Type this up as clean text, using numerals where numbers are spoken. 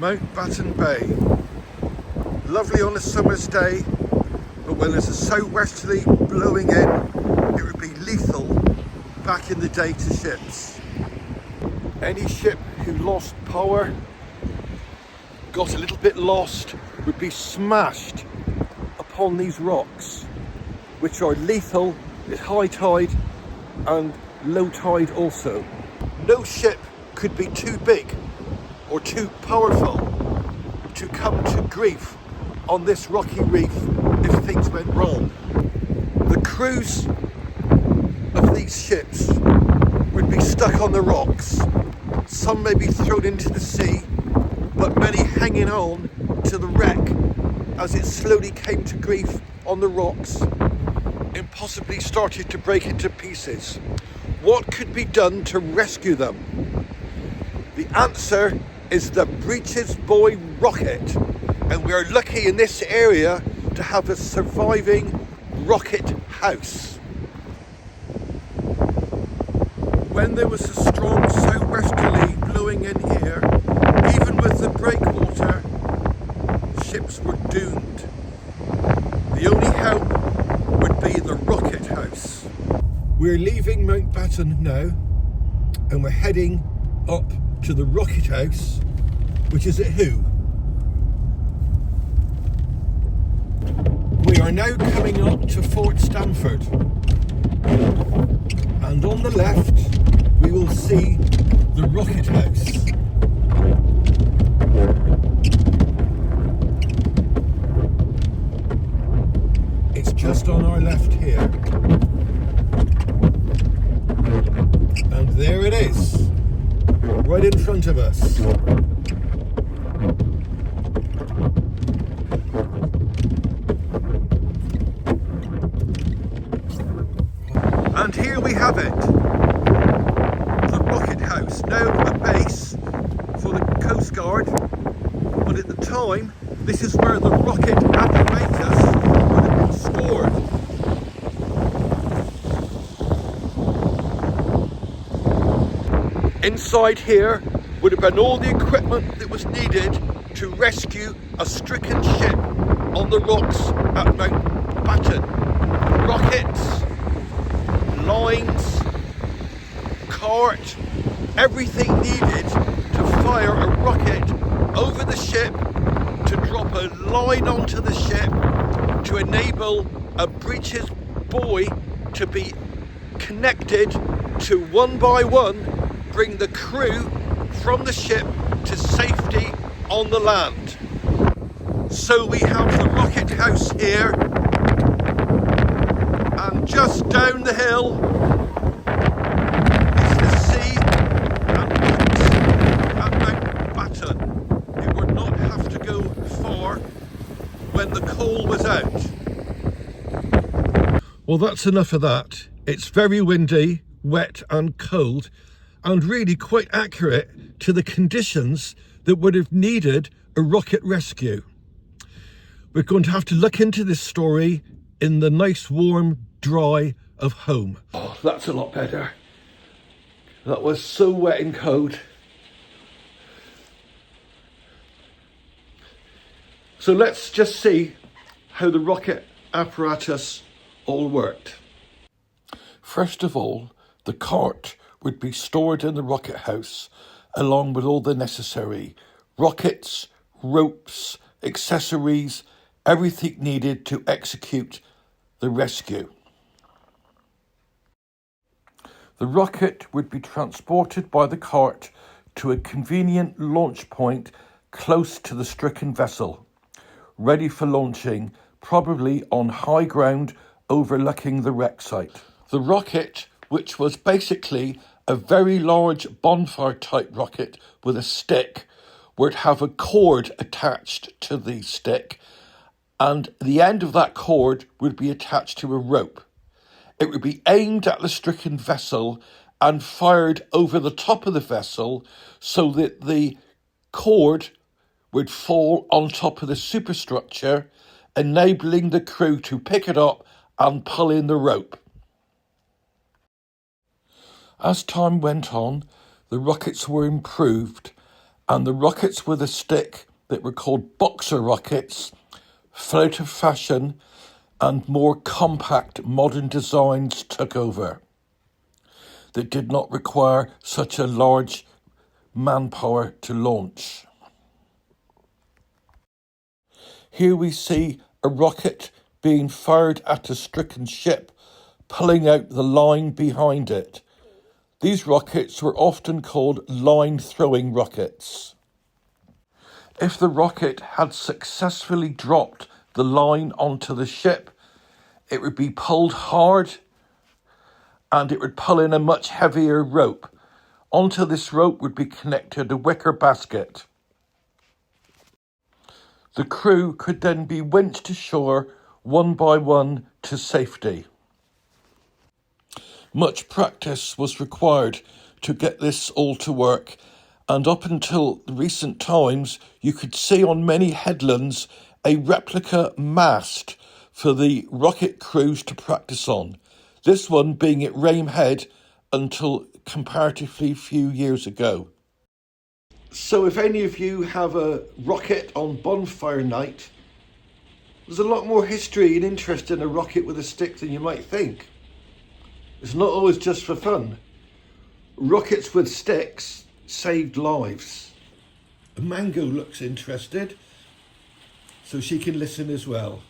Mountbatten Bay. Lovely on a summer's day, but when there's a southwesterly blowing in, it would be lethal back in the day to ships. Any ship who lost power, got a little bit lost, would be smashed upon these rocks, which are lethal at high tide and low tide also. No ship could be too big or too powerful to come to grief on this rocky reef if things went wrong. The crews of these ships would be stuck on the rocks. Some may be thrown into the sea, but many hanging on to the wreck as it slowly came to grief on the rocks and possibly started to break into pieces. What could be done to rescue them? The answer is the Breeches Buoy rocket, and we are lucky in this area to have a surviving rocket house. When there was a strong southwesterly blowing in here, even with the breakwater, ships were doomed. The only help would be the rocket house. We're leaving Mountbatten now, and we're heading up to the rocket house, which is at HOOE. We are now coming up to Fort Stamford, and on the left we will see the rocket house. It's just on our left here, and there it is, right in front of us. And here we have it, the rocket house, now a base for the Coast Guard, but at the time this is where the rocket apparatus would have been stored. Inside here would have been all the equipment that was needed to rescue a stricken ship on the rocks at Mountbatten. Rockets, lines, cart, everything needed to fire a rocket over the ship, to drop a line onto the ship, to enable a Breeches buoy to be connected to, one by one, bring the crew from the ship to safety on the land. So we have the rocket house here, and just down the hill is the sea and rocks at Mountbatten. It would not have to go far when the coal was out. Well, that's enough of that. It's very windy, wet and cold, and really quite accurate to the conditions that would have needed a rocket rescue. We're going to have to look into this story in the nice warm dry of home. Oh, that's a lot better. That was so wet and cold. So let's just see how the rocket apparatus all worked. First of all, the cart would be stored in the rocket house along with all the necessary rockets, ropes, accessories, everything needed to execute the rescue. The rocket would be transported by the cart to a convenient launch point close to the stricken vessel, ready for launching, probably on high ground overlooking the wreck site. The rocket, which was basically a very large bonfire type rocket with a stick, would have a cord attached to the stick, and the end of that cord would be attached to a rope. It would be aimed at the stricken vessel and fired over the top of the vessel so that the cord would fall on top of the superstructure, enabling the crew to pick it up and pull in the rope. As time went on, the rockets were improved And the rockets with a stick that were called boxer rockets fell out of fashion and more compact modern designs took over that did not require such a large manpower to launch. Here we see a rocket being fired at a stricken ship, pulling out the line behind it. These rockets were often called line-throwing rockets. If the rocket had successfully dropped the line onto the ship, it would be pulled hard and it would pull in a much heavier rope. Onto this rope would be connected a wicker basket. The crew could then be winched ashore one by one to safety. Much practice was required to get this all to work, and up until recent times you could see on many headlands a replica mast for the rocket crews to practice on. This one being at Rame Head until comparatively few years ago. So if any of you have a rocket on bonfire night, there's a lot more history and interest in a rocket with a stick than you might think. It's not always just for fun. Rockets with sticks saved lives. Mango looks interested, so she can listen as well.